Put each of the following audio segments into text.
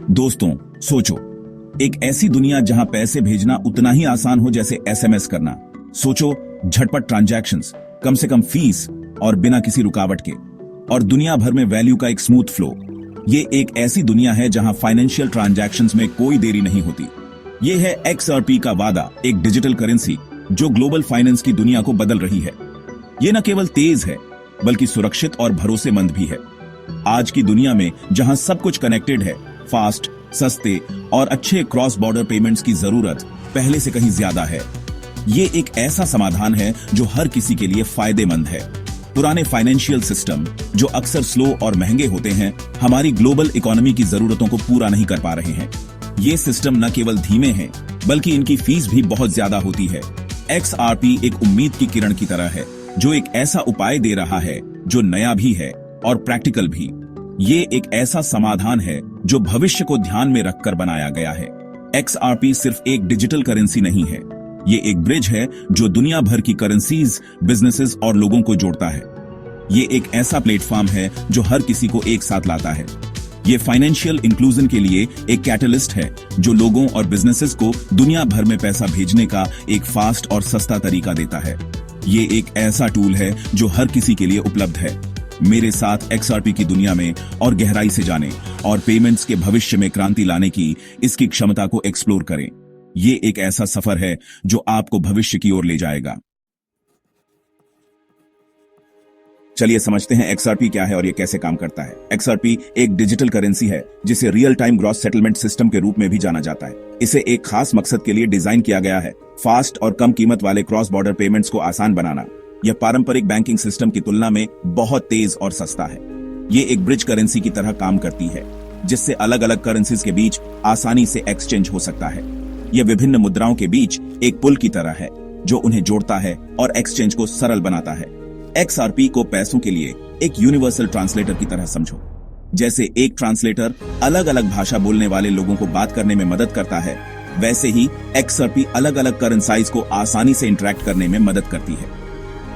दोस्तों, सोचो, एक ऐसी दुनिया जहां पैसे भेजना उतना ही आसान हो जैसे एसएमएस करना। सोचो, झटपट ट्रांजैक्शंस, कम से कम फीस और बिना किसी रुकावट के, और दुनिया भर में वैल्यू का एक स्मूथ फ्लो। ये एक ऐसी दुनिया है जहां फाइनेंशियल ट्रांजैक्शंस में कोई देरी नहीं होती। ये है XRP का वादा, एक डिजिटल करेंसी जो ग्लोबल फाइनेंस की दुनिया को बदल रही है। ये न केवल तेज है बल्कि सुरक्षित और भरोसेमंद भी है। आज की दुनिया में जहां सब कुछ कनेक्टेड है, फास्ट, सस्ते और अच्छे क्रॉस बॉर्डर पेमेंट्स की जरूरत पहले से कहीं ज्यादा है। ये एक ऐसा समाधान है जो हर किसी के लिए फायदेमंद है। पुराने फाइनेंशियल सिस्टम जो अक्सर स्लो और महंगे होते हैं, हमारी ग्लोबल इकोनॉमी की जरूरतों को पूरा नहीं कर पा रहे हैं। ये सिस्टम न केवल धीमे हैं बल्कि इनकी फीस भी बहुत ज्यादा होती है। XRP एक उम्मीद की किरण की तरह है जो एक ऐसा उपाय दे रहा है जो नया भी है और प्रैक्टिकल भी। ये एक ऐसा समाधान है जो भविष्य को ध्यान में रखकर बनाया गया है। XRP सिर्फ एक डिजिटल करेंसी नहीं है, ये एक ब्रिज है जो दुनिया भर की करेंसीज, बिजनेसेस और लोगों को जोड़ता है। ये एक ऐसा प्लेटफॉर्म है जो हर किसी को एक साथ लाता है। ये फाइनेंशियल इंक्लूजन के लिए एक कैटलिस्ट है जो लोगों और बिजनेसेस को दुनिया भर में पैसा भेजने का एक फास्ट और सस्ता तरीका देता है। ये एक ऐसा टूल है जो हर किसी के लिए उपलब्ध है। मेरे साथ XRP की दुनिया में और गहराई से जानें और पेमेंट्स के भविष्य में क्रांति लाने की इसकी क्षमता को एक्सप्लोर करें। ये एक ऐसा सफर है जो आपको भविष्य की ओर ले जाएगा। चलिए समझते हैं XRP क्या है और ये कैसे काम करता है। XRP एक डिजिटल करेंसी है जिसे real time gross settlement system के रूप में भी जाना जाता है। इसे एक खास मकसद के लिए डिजाइन किया गया है, फास्ट और कम कीमत वाले क्रॉस बॉर्डर पेमेंट्स को आसान बनाना। यह पारंपरिक बैंकिंग सिस्टम की तुलना में बहुत तेज और सस्ता है। ये एक ब्रिज करेंसी की तरह काम करती है जिससे अलग अलग करेंसीज के बीच आसानी से एक्सचेंज हो सकता है। यह विभिन्न मुद्राओं के बीच एक पुल की तरह है जो उन्हें जोड़ता है और एक्सचेंज को सरल बनाता है। XRP को पैसों के लिए एक यूनिवर्सल ट्रांसलेटर की तरह समझो। जैसे एक ट्रांसलेटर अलग अलग भाषा बोलने वाले लोगों को बात करने में मदद करता है, वैसे ही XRP अलग अलग करेंसीज को आसानी से इंटरैक्ट करने में मदद करती है।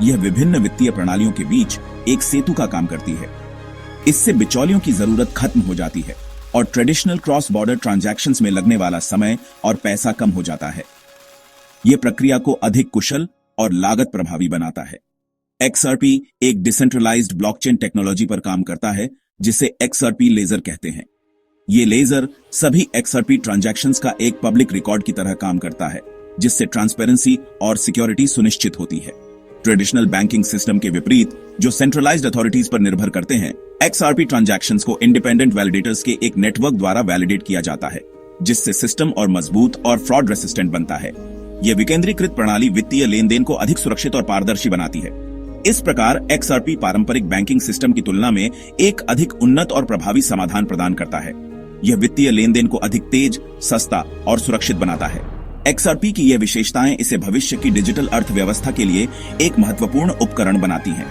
यह विभिन्न वित्तीय प्रणालियों के बीच एक सेतु का काम करती है। इससे बिचौलियों की जरूरत खत्म हो जाती है और ट्रेडिशनल क्रॉस बॉर्डर ट्रांजैक्शंस में लगने वाला समय और पैसा कम हो जाता है। यह प्रक्रिया को अधिक कुशल और लागत प्रभावी बनाता है। XRP एक डिसेंट्रलाइज्ड ब्लॉकचेन टेक्नोलॉजी पर काम करता है जिसे XRP लेजर कहते हैं। ये लेजर सभी XRP ट्रांजैक्शंस का एक पब्लिक रिकॉर्ड की तरह काम करता है जिससे ट्रांसपेरेंसी और सिक्योरिटी सुनिश्चित होती है। ट्रेडिशनल बैंकिंग सिस्टम के विपरीत जो सेंट्रलाइज्ड अथॉरिटीज पर निर्भर करते हैं, XRP ट्रांजैक्शंस को इंडिपेंडेंट वैलिडेटर्स के एक नेटवर्क द्वारा वैलिडेट किया जाता है जिससे सिस्टम और मजबूत और फ्रॉड रेसिस्टेंट बनता है। यह विकेंद्रीकृत प्रणाली वित्तीय लेन देन को अधिक सुरक्षित और पारदर्शी बनाती है। इस प्रकार XRP पारंपरिक बैंकिंग सिस्टम की तुलना में एक अधिक उन्नत और प्रभावी समाधान प्रदान करता है। यह वित्तीय लेन देन को अधिक तेज, सस्ता और सुरक्षित बनाता है। XRP की ये विशेषताएं इसे भविष्य की डिजिटल अर्थव्यवस्था के लिए एक महत्वपूर्ण उपकरण बनाती हैं,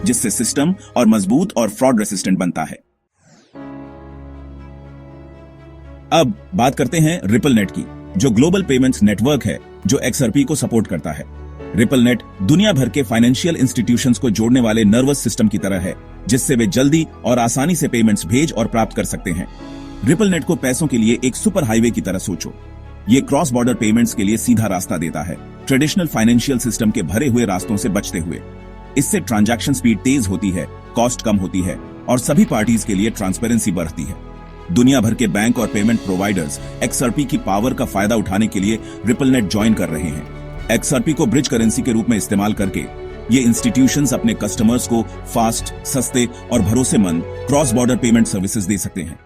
जिससे सिस्टम और मजबूत और फ्रॉड रेसिस्टेंट बनता है। अब बात करते हैं रिपलनेट की, जो ग्लोबल पेमेंट्स नेटवर्क है जो XRP को सपोर्ट करता है। रिपलनेट दुनिया भर के फाइनेंशियल इंस्टीट्यूशंस को जोड़ने वाले नर्वस सिस्टम की तरह है जिससे वे जल्दी और आसानी से पेमेंट्स भेज और प्राप्त कर सकते हैं। रिपलनेट को पैसों के लिए एक सुपर हाईवे की तरह सोचो। ये क्रॉस बॉर्डर पेमेंट्स के लिए सीधा रास्ता देता है, ट्रेडिशनल फाइनेंशियल सिस्टम के भरे हुए रास्तों से बचते हुए। इससे ट्रांजैक्शन स्पीड तेज होती है, कॉस्ट कम होती है और सभी पार्टीज के लिए ट्रांसपेरेंसी बढ़ती है। दुनिया भर के बैंक और पेमेंट प्रोवाइडर्स XRP की पावर का फायदा उठाने के लिए रिपलनेट ज्वाइन कर रहे हैं। XRP को ब्रिज करेंसी के रूप में इस्तेमाल करके ये इंस्टीट्यूशंस अपने कस्टमर्स को फास्ट, सस्ते और भरोसेमंद क्रॉस बॉर्डर पेमेंट सर्विसेज दे सकते हैं।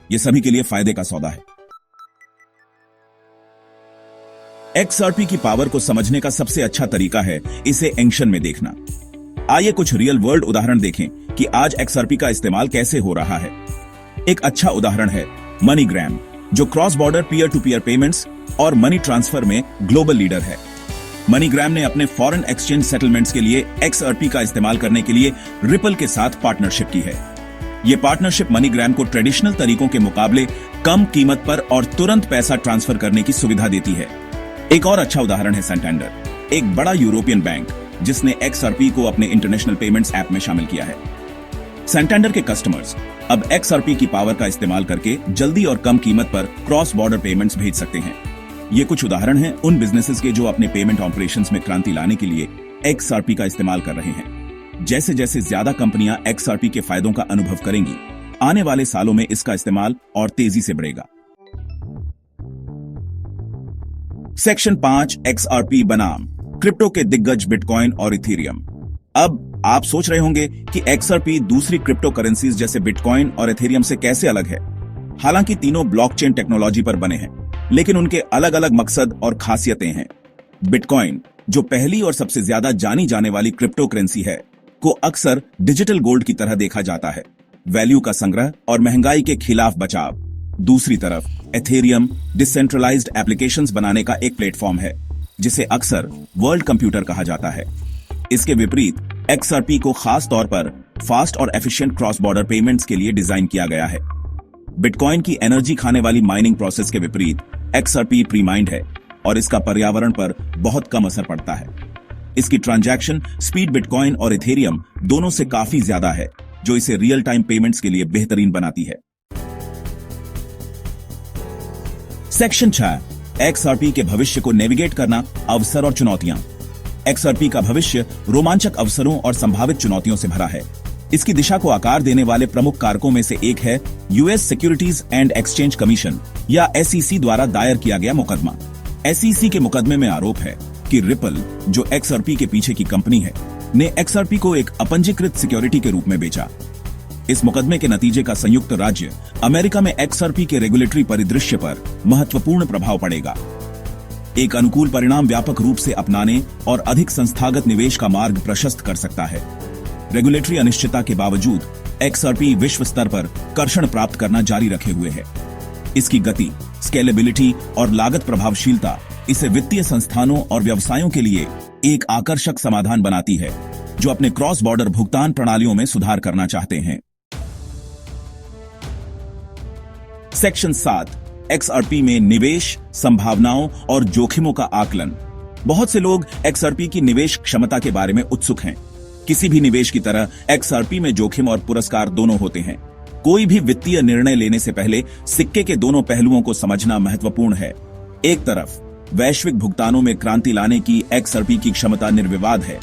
ये सभी के लिए फायदे का सौदा है। XRP की पावर को समझने का सबसे अच्छा तरीका है इसे एक्शन में देखना। आइए कुछ रियल वर्ल्ड उदाहरण देखें कि आज XRP का इस्तेमाल कैसे हो रहा है। एक अच्छा उदाहरण है मनीग्राम, जो cross border peer to peer payments और मनी ट्रांसफर में ग्लोबल लीडर है। मनीग्राम ने अपने फॉरेन एक्सचेंज सेटलमेंट्स के लिए XRP का इस्तेमाल करने के लिए रिपल के साथ पार्टनरशिप की है। यह पार्टनरशिप मनीग्राम को ट्रेडिशनल तरीकों के मुकाबले कम कीमत पर और तुरंत पैसा ट्रांसफर करने की सुविधा देती है। एक और अच्छा उदाहरण है सैंटेंडर, एक बड़ा यूरोपियन बैंक जिसने XRP को अपने इंटरनेशनल पेमेंट्स ऐप में शामिल किया है। सैंटेंडर के कस्टमर्स अब XRP की पावर का इस्तेमाल करके जल्दी और कम कीमत पर क्रॉस बॉर्डर पेमेंट्स भेज सकते हैं। ये कुछ उदाहरण हैं उन बिजनेसेस के जो अपने पेमेंट ऑपरेशंस में क्रांति लाने के लिए XRP का इस्तेमाल कर रहे हैं। जैसे जैसे ज्यादा कंपनियां XRP के फायदों का अनुभव करेंगी, आने वाले सालों में इसका इस्तेमाल और तेजी से बढ़ेगा। सेक्शन 5 XRP बनाम क्रिप्टो के दिग्गज बिटकॉइन और इथेरियम। अब आप सोच रहे होंगे कि XRP दूसरी क्रिप्टो करेंसीज जैसे बिटकॉइन और इथेरियम से कैसे अलग है। हालांकि तीनों ब्लॉकचेन टेक्नोलॉजी पर बने हैं, लेकिन उनके अलग अलग मकसद और खासियतें हैं। बिटकॉइन, जो पहली और सबसे ज्यादा जानी जाने वाली क्रिप्टो करेंसी है, को अक्सर डिजिटल गोल्ड की तरह देखा जाता है, वैल्यू का संग्रह और महंगाई के खिलाफ बचाव। दूसरी तरफ इथेरियम डिसेंट्रलाइज्ड एप्लीकेशंस बनाने का एक प्लेटफॉर्म है, जिसे अक्सर वर्ल्ड कंप्यूटर कहा जाता है। इसके विपरीत XRP को खास तौर पर फास्ट और एफिशिएंट क्रॉस बॉर्डर पेमेंट्स के लिए डिजाइन किया गया है। बिटकॉइन की एनर्जी खाने वाली माइनिंग प्रोसेस के विपरीत XRP प्री माइंड है और इसका पर्यावरण पर बहुत कम असर पड़ता है। इसकी ट्रांजैक्शन स्पीड बिटकॉइन और इथेरियम दोनों से काफी ज्यादा है, जो इसे रियल टाइम पेमेंट्स के लिए बेहतरीन बनाती है। सेक्शन 6 XRP के भविष्य को नेविगेट करना, अवसर और चुनौतियां। XRP का भविष्य रोमांचक अवसरों और संभावित चुनौतियों से भरा है। इसकी दिशा को आकार देने वाले प्रमुख कारकों में से एक है US securities and exchange commission या SEC द्वारा दायर किया गया मुकदमा। SEC के मुकदमे में आरोप है कि रिपल, जो XRP के पीछे की कंपनी है, ने XRP को एक अपंजीकृत सिक्योरिटी के रूप में बेचा। इस मुकदमे के नतीजे का संयुक्त राज्य अमेरिका में XRP के रेगुलेटरी परिदृश्य पर महत्वपूर्ण प्रभाव पड़ेगा। एक अनुकूल परिणाम व्यापक रूप से अपनाने और अधिक संस्थागत निवेश का मार्ग प्रशस्त कर सकता है। रेगुलेटरी अनिश्चितता के बावजूद XRP विश्व स्तर पर कर्षण प्राप्त करना जारी रखे हुए है। इसकी गति, स्केलेबिलिटी और लागत प्रभावशीलता इसे वित्तीय संस्थानों और व्यवसायों के लिए एक आकर्षक समाधान बनाती है, जो अपने क्रॉस बॉर्डर भुगतान प्रणालियों में सुधार करना चाहते हैं। सेक्शन 7 XRP में निवेश, संभावनाओं और जोखिमों का आकलन। बहुत से लोग XRP की निवेश क्षमता के बारे में उत्सुक हैं। किसी भी निवेश की तरह XRP में जोखिम और पुरस्कार दोनों होते हैं। कोई भी वित्तीय निर्णय लेने से पहले सिक्के के दोनों पहलुओं को समझना महत्वपूर्ण है। एक तरफ वैश्विक भुगतानों में क्रांति लाने की XRP की क्षमता निर्विवाद है।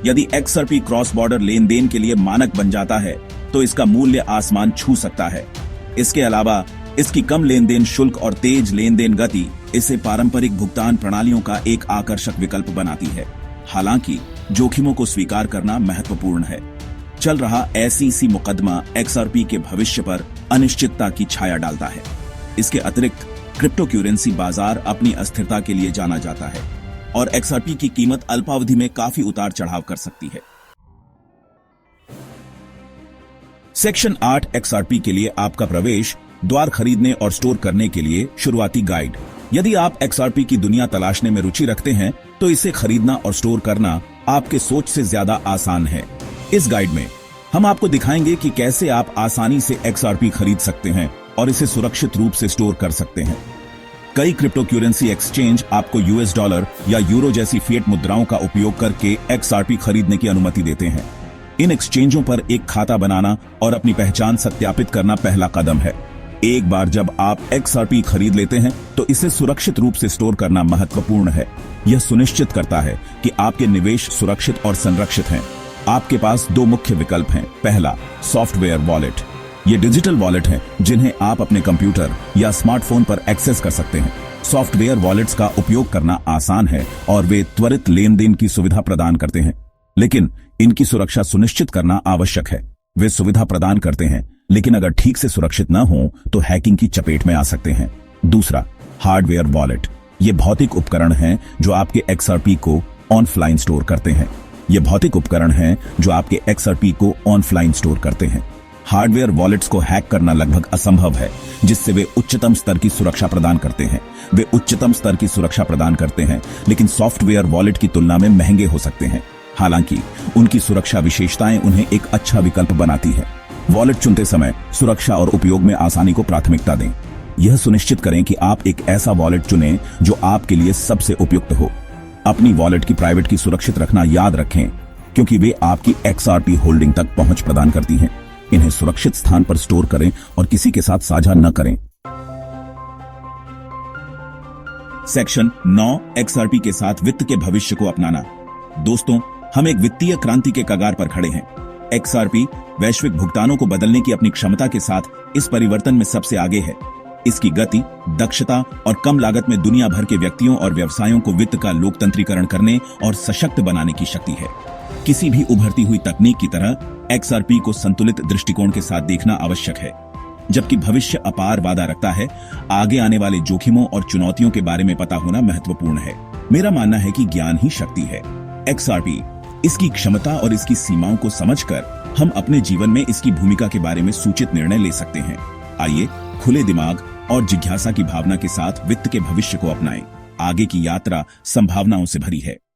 यदि XRP क्रॉस बॉर्डर लेन देन के लिए मानक बन जाता है, तो इसका मूल्य आसमान छू सकता है। इसके अलावा इसकी कम लेन देन शुल्क और तेज लेन देन गति इसे पारंपरिक भुगतान प्रणालियों का एक आकर्षक विकल्प बनाती है। हालांकि जोखिमों को स्वीकार करना महत्वपूर्ण है। चल रहा SEC मुकदमा XRP के भविष्य पर अनिश्चितता की छाया डालता है। इसके अतिरिक्त क्रिप्टो करेंसी बाजार अपनी अस्थिरता के लिए जाना जाता है और XRP की कीमत अल्पावधि में काफी उतार चढ़ाव कर सकती है। सेक्शन 8 XRP के लिए आपका प्रवेश द्वार खरीदने और स्टोर करने के लिए शुरुआती गाइड। यदि आप XRP की दुनिया तलाशने में रुचि रखते हैं, तो इसे खरीदना और स्टोर करना आपके सोच से ज्यादा आसान है। इस गाइड में हम आपको दिखाएंगे कि कैसे आप आसानी से XRP खरीद सकते हैं और इसे सुरक्षित रूप से स्टोर कर सकते हैं। कई क्रिप्टो करेंसी एक्सचेंज आपको US डॉलर या यूरो जैसी फिएट मुद्राओं का उपयोग करके XRP खरीदने की अनुमति देते हैं। इन एक्सचेंजों पर एक खाता बनाना और अपनी पहचान सत्यापित करना पहला कदम है। एक बार जब आप XRP खरीद लेते हैं, तो इसे सुरक्षित रूप से स्टोर करना महत्वपूर्ण है। यह सुनिश्चित करता है कि आपके निवेश सुरक्षित और संरक्षित हैं। आपके पास दो मुख्य विकल्प हैं। पहला, सॉफ्टवेयर वॉलेट। ये डिजिटल वॉलेट हैं जिन्हें आप अपने कंप्यूटर या स्मार्टफोन पर एक्सेस कर सकते हैं। सॉफ्टवेयर वॉलेट्स का उपयोग करना आसान है और वे त्वरित लेन देन की सुविधा प्रदान करते हैं, लेकिन इनकी सुरक्षा सुनिश्चित करना आवश्यक है। वे सुविधा प्रदान करते हैं, लेकिन अगर ठीक से सुरक्षित न हो तो हैकिंग की चपेट में आ सकते हैं। दूसरा, हार्डवेयर वॉलेट। ये भौतिक उपकरण हैं जो आपके XRP को ऑनलाइन स्टोर करते हैं। ये भौतिक उपकरण हैं जो आपके XRP को ऑनलाइन स्टोर करते हैं। हार्डवेयर वॉलेट्स को हैक करना लगभग असंभव है, जिससे वे उच्चतम स्तर की सुरक्षा प्रदान करते हैं। वे उच्चतम स्तर की सुरक्षा प्रदान करते हैं, लेकिन सॉफ्टवेयर वॉलेट की तुलना में महंगे हो सकते हैं। हालांकि उनकी सुरक्षा विशेषताएं उन्हें एक अच्छा विकल्प बनाती है। वॉलेट चुनते समय सुरक्षा और उपयोग में आसानी को प्राथमिकता दें। यह सुनिश्चित करें कि आप एक ऐसा वॉलेट चुनें जो आपके लिए सबसे उपयुक्त हो। अपनी वॉलेट की प्राइवेट की सुरक्षित रखना याद रखें, क्योंकि वे आपकी XRP होल्डिंग तक पहुंच प्रदान करती हैं। इन्हें सुरक्षित स्थान पर स्टोर करें और किसी के साथ साझा न करें। सेक्शन 9 XRP के साथ वित्त के भविष्य को अपनाना। दोस्तों, हम एक वित्तीय क्रांति के कगार पर खड़े हैं। XRP वैश्विक भुगतानों को बदलने की अपनी क्षमता के साथ इस परिवर्तन में सबसे आगे है। इसकी गति, दक्षता और कम लागत में दुनिया भर के व्यक्तियों और व्यवसायों को वित्त का लोकतंत्रीकरण करने और सशक्त बनाने की शक्ति है। किसी भी उभरती हुई तकनीक की तरह XRP को संतुलित दृष्टिकोण के साथ देखना आवश्यक है। जबकि भविष्य अपार वादा रखता है, आगे आने वाले जोखिमों और चुनौतियों के बारे में पता होना महत्वपूर्ण है। मेरा मानना है कि ज्ञान ही शक्ति है। XRP, इसकी क्षमता और इसकी सीमाओं को समझकर हम अपने जीवन में इसकी भूमिका के बारे में सूचित निर्णय ले सकते हैं। आइए खुले दिमाग और जिज्ञासा की भावना के साथ वित्त के भविष्य को अपनाएं। आगे की यात्रा संभावनाओं से भरी है।